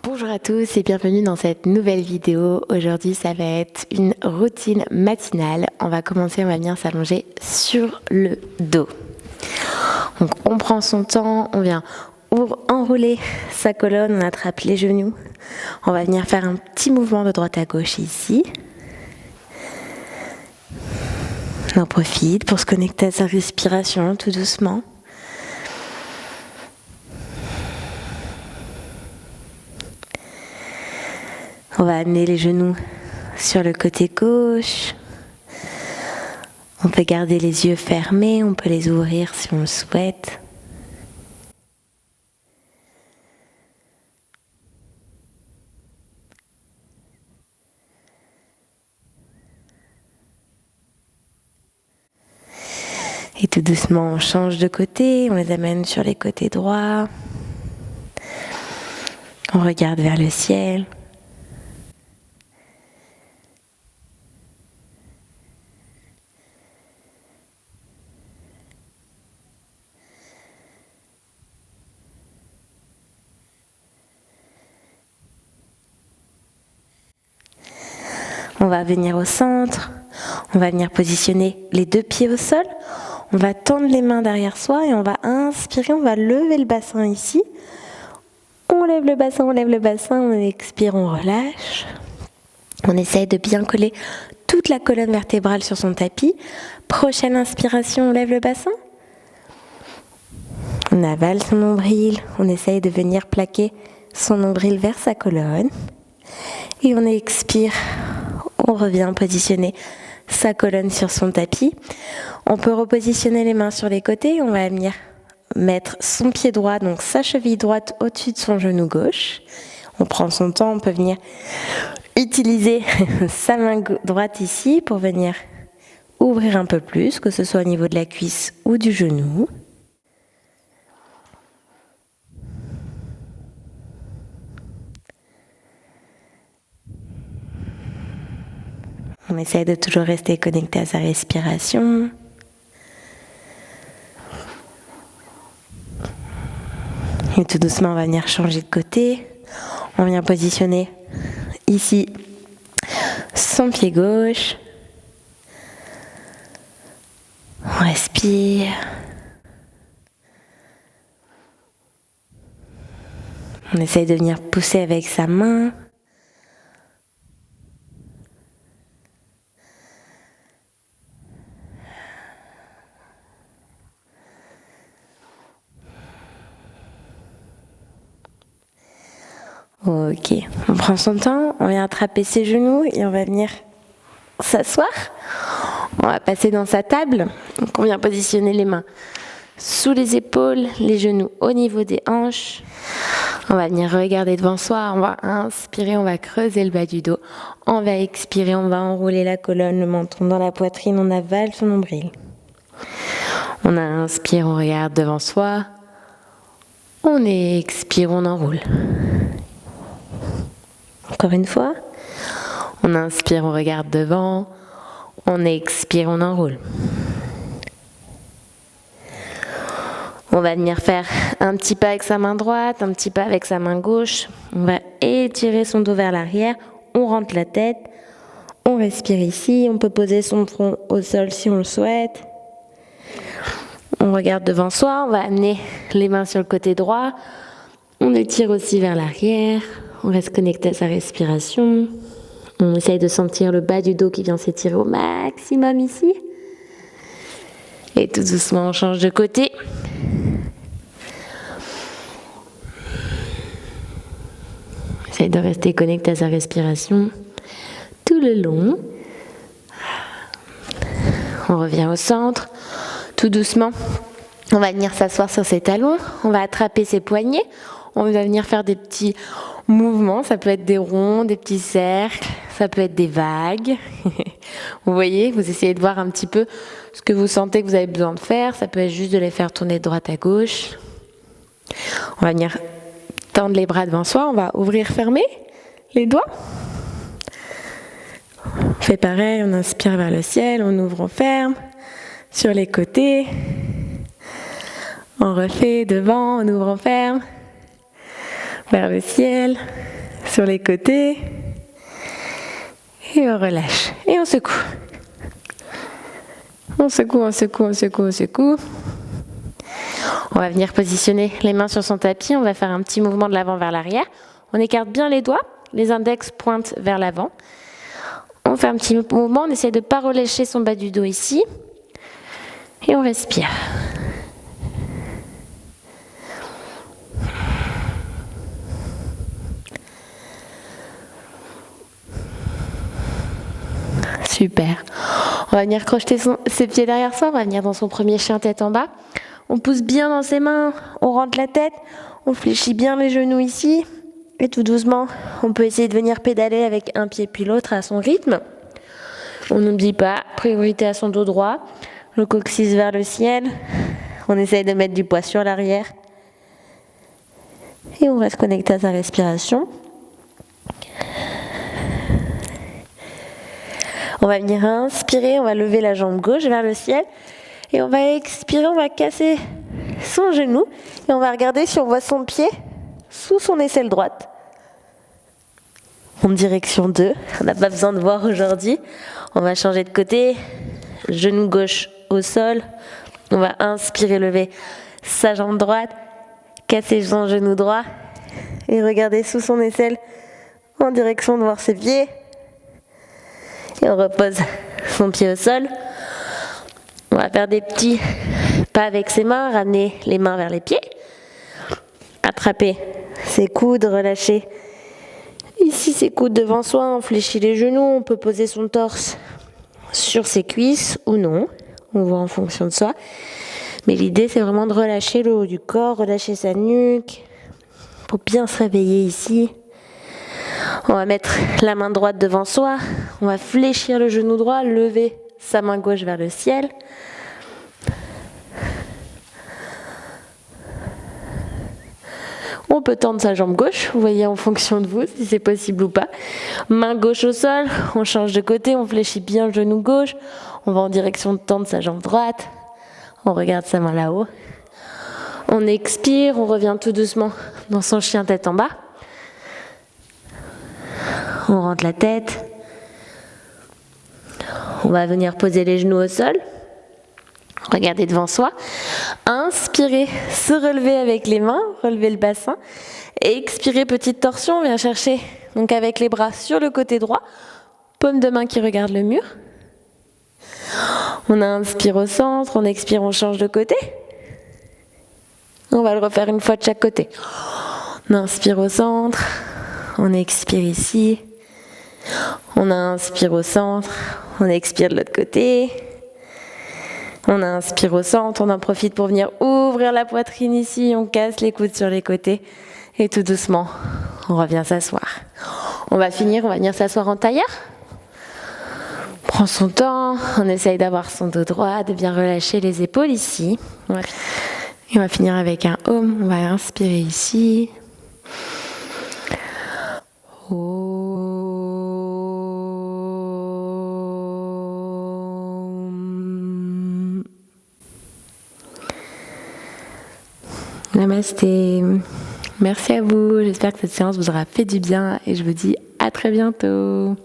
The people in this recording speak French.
Bonjour à tous et bienvenue dans cette nouvelle vidéo. Aujourd'hui ça va être une routine matinale. On va venir s'allonger sur le dos. Donc on prend son temps, on vient enrouler sa colonne, on attrape les genoux. On va venir faire un petit mouvement de droite à gauche ici. On en profite pour se connecter à sa respiration tout doucement. On va amener les genoux sur le côté gauche. On peut garder les yeux fermés, on peut les ouvrir si on le souhaite. Et tout doucement, on change de côté, on les amène sur les côtés droits. On regarde vers le ciel. On va venir au centre, on va venir positionner les deux pieds au sol, on va tendre les mains derrière soi et on va inspirer, on va lever le bassin ici. On lève le bassin, on expire, on relâche. On essaye de bien coller toute la colonne vertébrale sur son tapis. Prochaine inspiration, on lève le bassin. On avale son nombril, on essaye de venir plaquer son nombril vers sa colonne. Et on expire. On revient positionner sa colonne sur son tapis. On peut repositionner les mains sur les côtés. On va venir mettre son pied droit, donc sa cheville droite au-dessus de son genou gauche. On prend son temps, on peut venir utiliser sa main droite ici pour venir ouvrir un peu plus, que ce soit au niveau de la cuisse ou du genou. On essaie de toujours rester connecté à sa respiration. Et tout doucement, on va venir changer de côté. On vient positionner ici son pied gauche. On respire. On essaye de venir pousser avec sa main. Ok, on prend son temps, on vient attraper ses genoux et on va venir s'asseoir. On va passer dans sa table, donc on vient positionner les mains sous les épaules, les genoux au niveau des hanches. On va venir regarder devant soi, on va inspirer, on va creuser le bas du dos. On va expirer, on va enrouler la colonne, le menton dans la poitrine, on avale son nombril. On inspire, on regarde devant soi. On expire, on enroule. Encore une fois, on inspire, on regarde devant, on expire, on enroule. On va venir faire un petit pas avec sa main droite, un petit pas avec sa main gauche. On va étirer son dos vers l'arrière, on rentre la tête, on respire ici, on peut poser son front au sol si on le souhaite. On regarde devant soi, on va amener les mains sur le côté droit, on étire aussi vers l'arrière. On reste connecté à sa respiration. On essaye de sentir le bas du dos qui vient s'étirer au maximum ici. Et tout doucement, on change de côté. On essaye de rester connecté à sa respiration tout le long. On revient au centre. Tout doucement, on va venir s'asseoir sur ses talons. On va attraper ses poignets. On va venir faire des petits mouvements, ça peut être des ronds, des petits cercles, ça peut être des vagues. Vous voyez, vous essayez de voir un petit peu ce que vous sentez que vous avez besoin de faire. Ça peut être juste de les faire tourner de droite à gauche. On va venir tendre les bras devant soi, on va ouvrir, fermer les doigts. On fait pareil, on inspire vers le ciel, on ouvre, on ferme, sur les côtés. On refait devant, on ouvre, on ferme. Vers le ciel, sur les côtés. Et on relâche. Et on secoue. On secoue, on secoue, on secoue, on secoue. On va venir positionner les mains sur son tapis. On va faire un petit mouvement de l'avant vers l'arrière. On écarte bien les doigts. Les index pointent vers l'avant. On fait un petit mouvement. On essaie de ne pas relâcher son bas du dos ici. Et on respire. Super. On va venir crocheter ses pieds derrière soi. On va venir dans son premier chien tête en bas. On pousse bien dans ses mains. On rentre la tête. On fléchit bien les genoux ici. Et tout doucement, on peut essayer de venir pédaler avec un pied puis l'autre à son rythme. On n'oublie pas, priorité à son dos droit. Le coccyx vers le ciel. On essaye de mettre du poids sur l'arrière. Et on reste connecté à sa respiration. On va venir inspirer, on va lever la jambe gauche vers le ciel. Et on va expirer, on va casser son genou. Et on va regarder si on voit son pied sous son aisselle droite. En direction 2. On n'a pas besoin de voir aujourd'hui. On va changer de côté. Genou gauche au sol. On va inspirer, lever sa jambe droite. Casser son genou droit. Et regarder sous son aisselle en direction de voir ses pieds. Et on repose son pied au sol. On va faire des petits pas avec ses mains, ramener les mains vers les pieds. Attraper ses coudes, relâcher ici ses coudes devant soi, on fléchit les genoux, on peut poser son torse sur ses cuisses ou non. On voit en fonction de soi. Mais l'idée c'est vraiment de relâcher le haut du corps, relâcher sa nuque pour bien se réveiller ici. On va mettre la main droite devant soi, on va fléchir le genou droit, lever sa main gauche vers le ciel. On peut tendre sa jambe gauche, vous voyez en fonction de vous si c'est possible ou pas. Main gauche au sol, on change de côté, on fléchit bien le genou gauche, on va en direction de tendre sa jambe droite, on regarde sa main là-haut. On expire, on revient tout doucement dans son chien tête en bas. On rentre la tête. On va venir poser les genoux au sol. Regardez devant soi. Inspirez, se relever avec les mains, relever le bassin. Et expirez, petite torsion, on vient chercher donc avec les bras sur le côté droit. Paume de main qui regarde le mur. On inspire au centre, on expire, on change de côté. On va le refaire une fois de chaque côté. On inspire au centre, on expire ici. On inspire au centre, on expire de l'autre côté. On inspire au centre, on en profite pour venir ouvrir la poitrine ici, on casse les coudes sur les côtés. Et tout doucement, on revient s'asseoir. On va finir, on va venir s'asseoir en tailleur. On prend son temps, on essaye d'avoir son dos droit, de bien relâcher les épaules ici. Et on va finir avec un home, on va inspirer ici. Namasté. Merci à vous. J'espère que cette séance vous aura fait du bien et je vous dis à très bientôt.